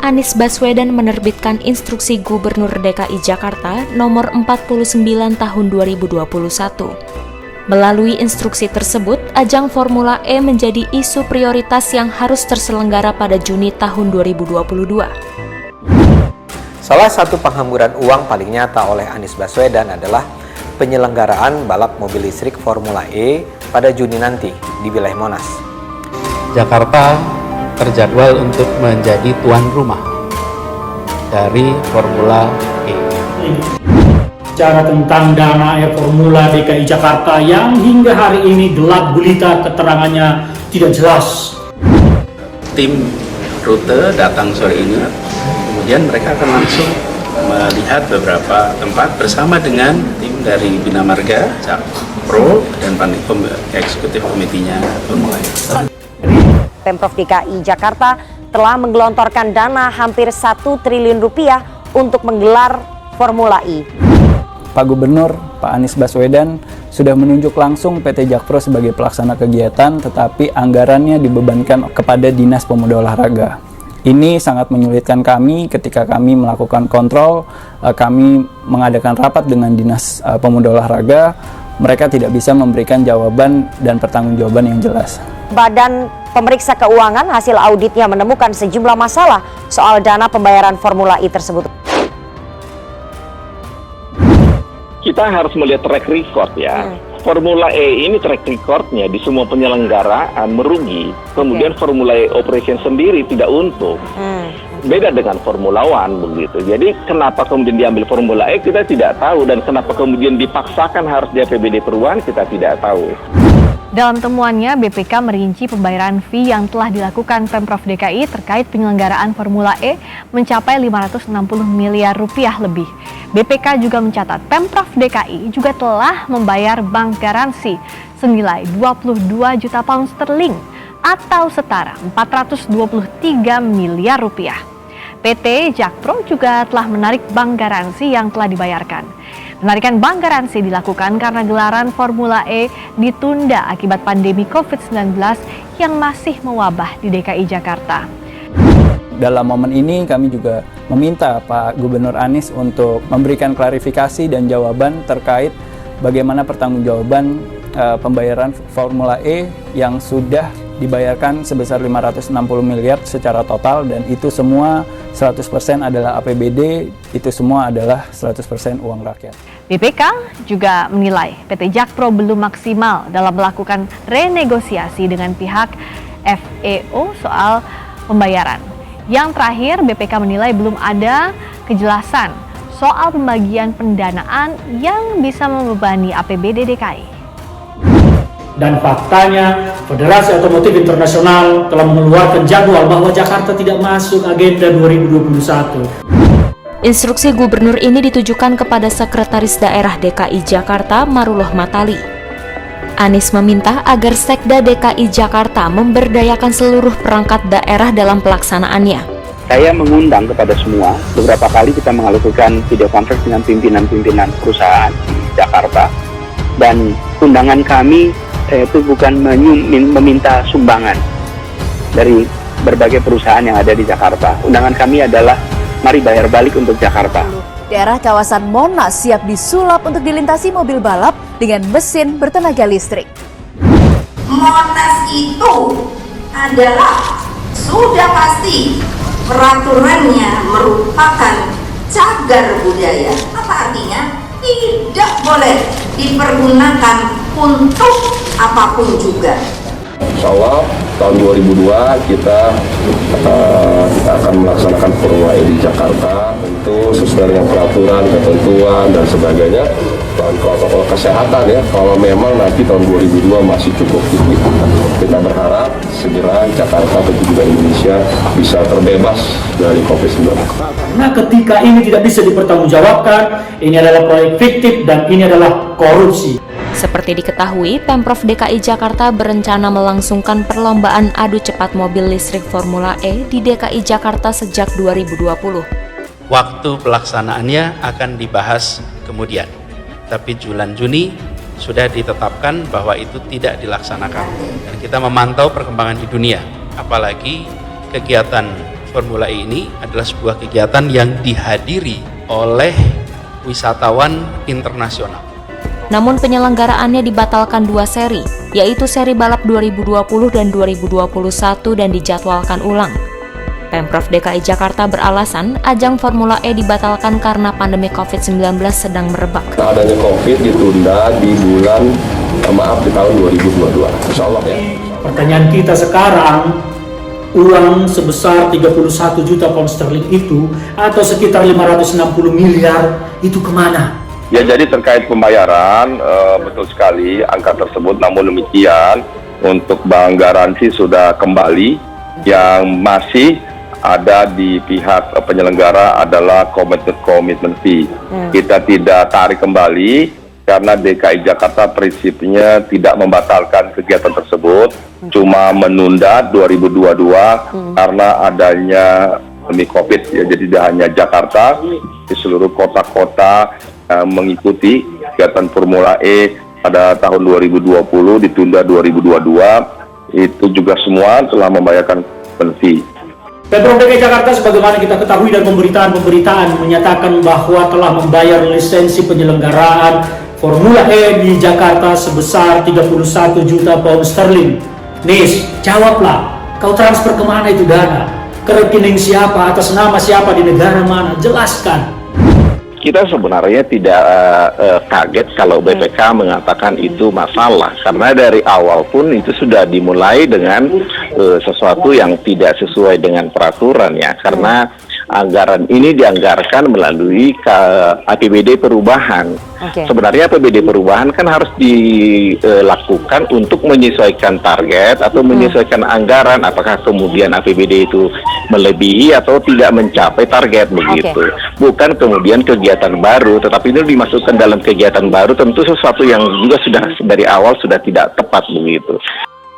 Anies Baswedan menerbitkan Instruksi Gubernur DKI Jakarta nomor 49 tahun 2021. Melalui instruksi tersebut, ajang Formula E menjadi isu prioritas yang harus terselenggara pada Juni tahun 2022. Salah satu penghamburan uang paling nyata oleh Anies Baswedan adalah penyelenggaraan balap mobil listrik Formula E pada Juni nanti di wilayah Monas. Jakarta terjadwal untuk menjadi tuan rumah dari Formula E. Bicara tentang dana Formula DKI Jakarta yang hingga hari ini gelap gulita, keterangannya tidak jelas. Tim rute datang sore ini, kemudian mereka akan langsung melihat beberapa tempat bersama dengan tim dari Bina Marga, Jakpro, dan eksekutif komitinya Formula E. Pemprov DKI Jakarta telah menggelontorkan dana hampir 1 triliun rupiah untuk menggelar Formula E. Pak Gubernur, Pak Anies Baswedan sudah menunjuk langsung PT Jakpro sebagai pelaksana kegiatan, tetapi anggarannya dibebankan kepada Dinas Pemuda Olahraga. Ini sangat menyulitkan kami ketika kami melakukan kontrol, kami mengadakan rapat dengan Dinas Pemuda Olahraga, mereka tidak bisa memberikan jawaban dan pertanggungjawaban yang jelas. Badan Pemeriksa Keuangan hasil auditnya menemukan sejumlah masalah soal dana pembayaran Formula E tersebut. Kita harus melihat track record ya. Formula E ini track recordnya di semua penyelenggaraan merugi. Kemudian Formula E operation sendiri tidak untung. Beda dengan Formula One begitu. Jadi kenapa kemudian diambil Formula E kita tidak tahu, dan kenapa kemudian dipaksakan harus di APBD perubahan kita tidak tahu. Dalam temuannya, BPK merinci pembayaran fee yang telah dilakukan Pemprov DKI terkait penyelenggaraan Formula E mencapai 560 miliar rupiah lebih. BPK juga mencatat Pemprov DKI juga telah membayar bank garansi senilai 22 juta pound sterling atau setara 423 miliar rupiah. PT Jakpro juga telah menarik bank garansi yang telah dibayarkan. Penarikan bank garansi dilakukan karena gelaran Formula E ditunda akibat pandemi COVID-19 yang masih mewabah di DKI Jakarta. Dalam momen ini kami juga meminta Pak Gubernur Anies untuk memberikan klarifikasi dan jawaban terkait bagaimana pertanggungjawaban pembayaran Formula E yang sudah dibayarkan sebesar 560 miliar secara total, dan itu semua 100% adalah APBD, itu semua adalah 100% uang rakyat. BPK juga menilai PT Jakpro belum maksimal dalam melakukan renegosiasi dengan pihak FEO soal pembayaran. Yang terakhir, BPK menilai belum ada kejelasan soal pembagian pendanaan yang bisa membebani APBD DKI. Dan faktanya, Federasi Otomotif Internasional telah mengeluarkan jadwal bahwa Jakarta tidak masuk agenda 2021. Instruksi gubernur ini ditujukan kepada Sekretaris Daerah DKI Jakarta Marullah Matali. Anies meminta agar Sekda DKI Jakarta memberdayakan seluruh perangkat daerah dalam pelaksanaannya. Saya mengundang kepada semua, beberapa kali kita melakukan video conference dengan pimpinan-pimpinan perusahaan di Jakarta, dan undangan kami itu bukan meminta sumbangan dari berbagai perusahaan yang ada di Jakarta. Undangan kami adalah mari bayar balik untuk Jakarta. Daerah kawasan Monas siap disulap untuk dilintasi mobil balap dengan mesin bertenaga listrik. Monas itu adalah sudah pasti peraturannya merupakan cagar budaya. Apa artinya? Tidak boleh dipergunakan untuk apapun juga. Insya Allah tahun 2002 kita akan melaksanakan Formula E di Jakarta, tentu sesuai dengan peraturan, ketentuan dan sebagainya, dan protokol kesehatan ya. Kalau memang nanti tahun 2002 masih cukup tinggi, kita berharap segera Jakarta dan juga Indonesia bisa terbebas dari COVID-19. Nah, ketika ini tidak bisa dipertanggungjawabkan, ini adalah proyek fiktif dan ini adalah korupsi. Seperti diketahui, Pemprov DKI Jakarta berencana melangsungkan perlombaan adu cepat mobil listrik Formula E di DKI Jakarta sejak 2020. Waktu pelaksanaannya akan dibahas kemudian, tapi bulan Juni sudah ditetapkan bahwa itu tidak dilaksanakan. Dan kita memantau perkembangan di dunia, apalagi kegiatan Formula E ini adalah sebuah kegiatan yang dihadiri oleh wisatawan internasional. Namun penyelenggaraannya dibatalkan 2 seri, yaitu seri balap 2020 dan 2021 dan dijadwalkan ulang. Pemprov DKI Jakarta beralasan ajang Formula E dibatalkan karena pandemi COVID-19 sedang merebak. Adanya COVID ditunda di di tahun 2022. Insya Allah ya. Pertanyaan kita sekarang, uang sebesar 31 juta pound sterling itu atau sekitar 560 miliar itu kemana? Ya, jadi terkait pembayaran, betul sekali angka tersebut, namun demikian untuk bank garansi sudah kembali. Yang masih ada di pihak penyelenggara adalah commitment fee. Kita tidak tarik kembali karena DKI Jakarta prinsipnya tidak membatalkan kegiatan tersebut, cuma menunda 2022 karena adanya pandemi COVID. Ya, jadi tidak hanya Jakarta, di seluruh kota-kota mengikuti kegiatan Formula E pada tahun 2020 ditunda 2022, itu juga semua telah membayarkan fee. Pemprov DKI Jakarta sebagaimana kita ketahui dan pemberitaan menyatakan bahwa telah membayar lisensi penyelenggaraan Formula E di Jakarta sebesar 31 juta pound sterling. Nis, jawablah, kau transfer kemana itu dana? Ke rekening siapa, atas nama siapa, di negara mana? Jelaskan. Kita sebenarnya tidak kaget kalau BPK mengatakan itu masalah, karena dari awal pun itu sudah dimulai dengan sesuatu yang tidak sesuai dengan peraturan ya, karena anggaran ini dianggarkan melalui APBD perubahan. Sebenarnya APBD perubahan kan harus dilakukan untuk menyesuaikan target atau menyesuaikan anggaran, apakah kemudian APBD itu melebihi atau tidak mencapai target begitu. Bukan kemudian kegiatan baru, tetapi ini dimasukkan dalam kegiatan baru, tentu sesuatu yang juga sudah dari awal sudah tidak tepat begitu.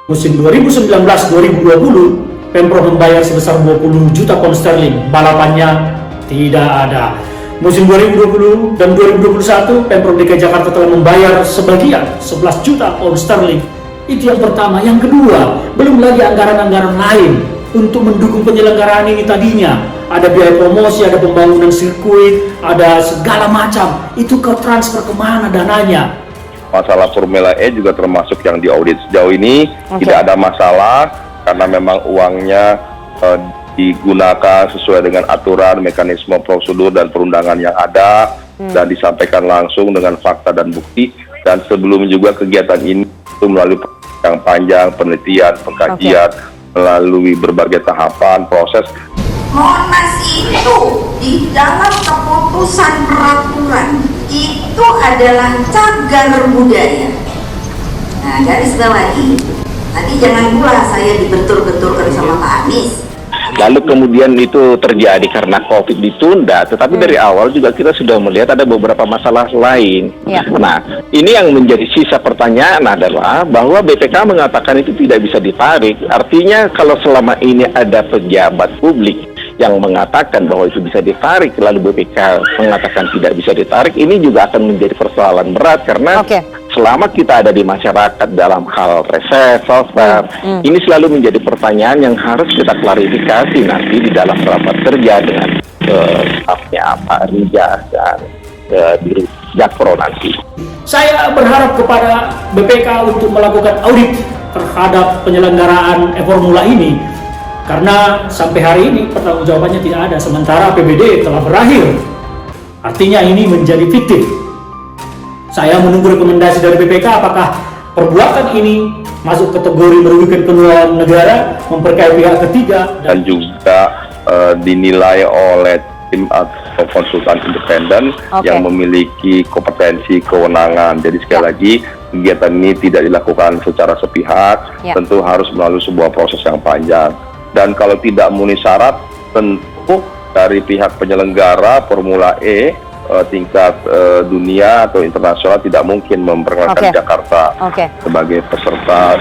Musim 2019-2020 Pemprov membayar sebesar 20 juta pound sterling, balapannya tidak ada. Musim 2020 dan 2021, Pemprov DKI Jakarta telah membayar sebagian 11 juta pound sterling. Itu yang pertama. Yang kedua, belum lagi anggaran-anggaran lain untuk mendukung penyelenggaraan ini tadinya. Ada biaya promosi, ada pembangunan sirkuit, ada segala macam. Itu kau transfer kemana dananya? Masalah Formula E juga termasuk yang diaudit sejauh ini, tidak ada masalah. Karena memang uangnya digunakan sesuai dengan aturan, mekanisme, prosedur, dan perundangan yang ada, dan disampaikan langsung dengan fakta dan bukti. Dan sebelum juga kegiatan ini itu melalui yang panjang, penelitian, pengkajian, melalui berbagai tahapan, proses. Monas itu di dalam keputusan peraturan itu adalah cagar budaya. Nah, garis bawahi. Nanti jangan pula saya dibentur-benturkan sama Pak Anies. Lalu kemudian itu terjadi karena COVID ditunda, tetapi dari awal juga kita sudah melihat ada beberapa masalah lain. Nah, ini yang menjadi sisa pertanyaan adalah bahwa BPK mengatakan itu tidak bisa ditarik. Artinya kalau selama ini ada pejabat publik yang mengatakan bahwa itu bisa ditarik, lalu BPK mengatakan tidak bisa ditarik, ini juga akan menjadi persoalan berat karena selama kita ada di masyarakat dalam hal reses, software, ini selalu menjadi pertanyaan yang harus kita klarifikasi nanti di dalam rapat kerja dengan stafnya Pak Rija dan Dirut Jakpro nanti. Saya berharap kepada BPK untuk melakukan audit terhadap penyelenggaraan Formula ini, karena sampai hari ini pertanggungjawabannya tidak ada, sementara APBD telah berakhir. Artinya ini menjadi fiktif. Saya menunggu rekomendasi dari BPK apakah perbuatan ini masuk kategori merugikan keuangan negara, memperkaya pihak ketiga, dan juga dinilai oleh tim atau konsultan independen yang memiliki kompetensi kewenangan. Jadi sekali lagi, kegiatan ini tidak dilakukan secara sepihak, tentu harus melalui sebuah proses yang panjang. Dan kalau tidak memenuhi syarat, tentu dari pihak penyelenggara Formula E tingkat dunia atau internasional tidak mungkin memperkenalkan Jakarta sebagai peserta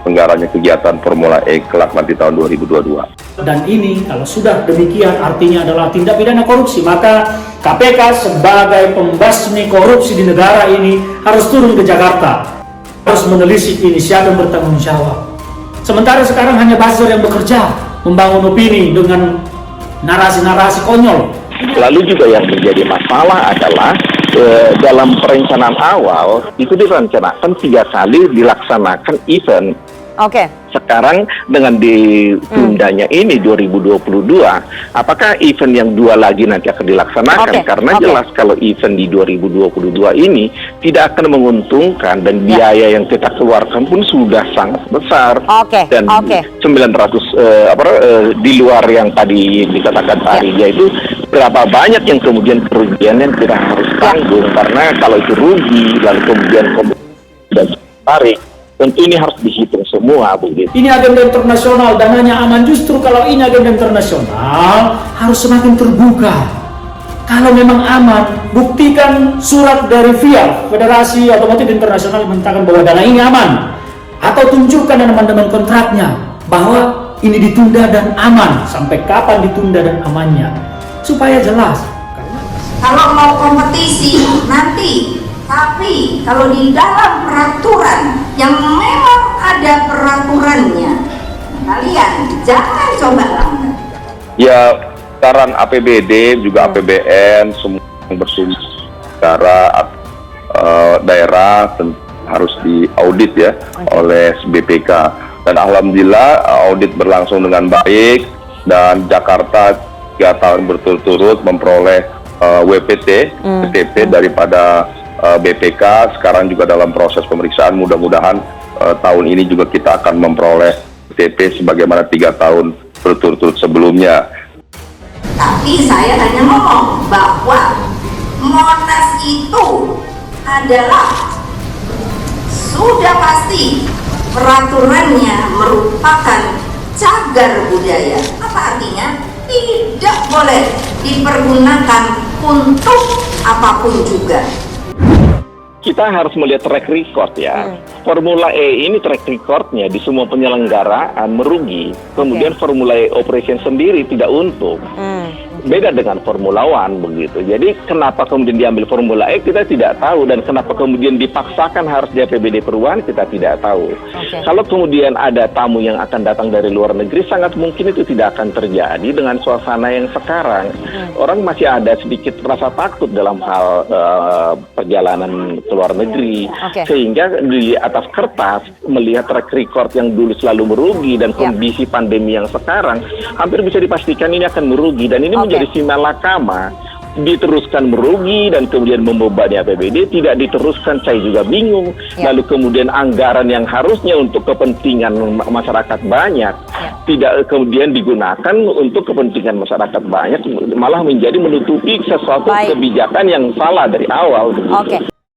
penggaranya kegiatan Formula E kelak nanti tahun 2022. Dan ini kalau sudah demikian artinya adalah tindak pidana korupsi, maka KPK sebagai pembasmi korupsi di negara ini harus turun ke Jakarta, harus menelisik ini siapa yang bertanggung jawab. Sementara sekarang hanya buzzer yang bekerja, membangun opini dengan narasi-narasi konyol. Lalu juga yang menjadi masalah adalah dalam perencanaan awal itu direncanakan 3 kali dilaksanakan event. Oke. Sekarang dengan ditundanya ini 2022, apakah event yang 2 lagi nanti akan dilaksanakan? Karena jelas kalau event di 2022 ini tidak akan menguntungkan dan biaya yang kita keluarkan pun sudah sangat besar. Dan 900 di luar yang tadi dikatakan Pak Rija itu berapa banyak yang kemudian kerugian yang kita harus tanggung, karena kalau itu rugi lalu kemudian dan tarik, tentu ini harus dihitung semua begitu. Ini agenda internasional, dananya aman. Justru kalau ini agenda internasional harus semakin terbuka. Kalau memang aman, buktikan surat dari FIA, Federasi Otomotif Internasional, mengatakan bahwa dana ini aman, atau tunjukkan dan amandemen kontraknya bahwa ini ditunda dan aman. Sampai kapan ditunda dan amannya, supaya jelas. Kalau mau kompetisi nanti, tapi kalau di dalam peraturan yang memang ada peraturannya, kalian jangan coba langgar. Ya, saran APBD juga APBN semua yang bersumber negara daerah harus diaudit ya oleh BPK, dan alhamdulillah audit berlangsung dengan baik dan Jakarta 3 tahun berturut-turut memperoleh WPT daripada BPK. Sekarang juga dalam proses pemeriksaan, mudah-mudahan tahun ini juga kita akan memperoleh WTP sebagaimana 3 tahun berturut-turut sebelumnya. Tapi saya hanya ngomong bahwa Monas itu adalah sudah pasti peraturannya merupakan cagar budaya. Apa artinya? Tidak boleh dipergunakan untuk apapun juga. Kita harus melihat track record ya. Formula E ini track recordnya di semua penyelenggaraan merugi. Kemudian Formula E operation sendiri tidak untung. Beda dengan Formula One begitu. Jadi kenapa kemudian diambil Formula E kita tidak tahu, dan kenapa kemudian dipaksakan harus di APBD perubahan kita tidak tahu. Kalau kemudian ada tamu yang akan datang dari luar negeri, sangat mungkin itu tidak akan terjadi dengan suasana yang sekarang. Orang masih ada sedikit rasa takut dalam hal perjalanan ke luar negeri, sehingga di atas kertas melihat track record yang dulu selalu merugi dan kondisi pandemi yang sekarang hampir bisa dipastikan ini akan merugi, dan ini menjadi simalakama. Diteruskan merugi dan kemudian membebani APBD, tidak diteruskan saya juga bingung. Lalu kemudian anggaran yang harusnya untuk kepentingan masyarakat banyak tidak kemudian digunakan untuk kepentingan masyarakat banyak, malah menjadi menutupi sesuatu kebijakan yang salah dari awal.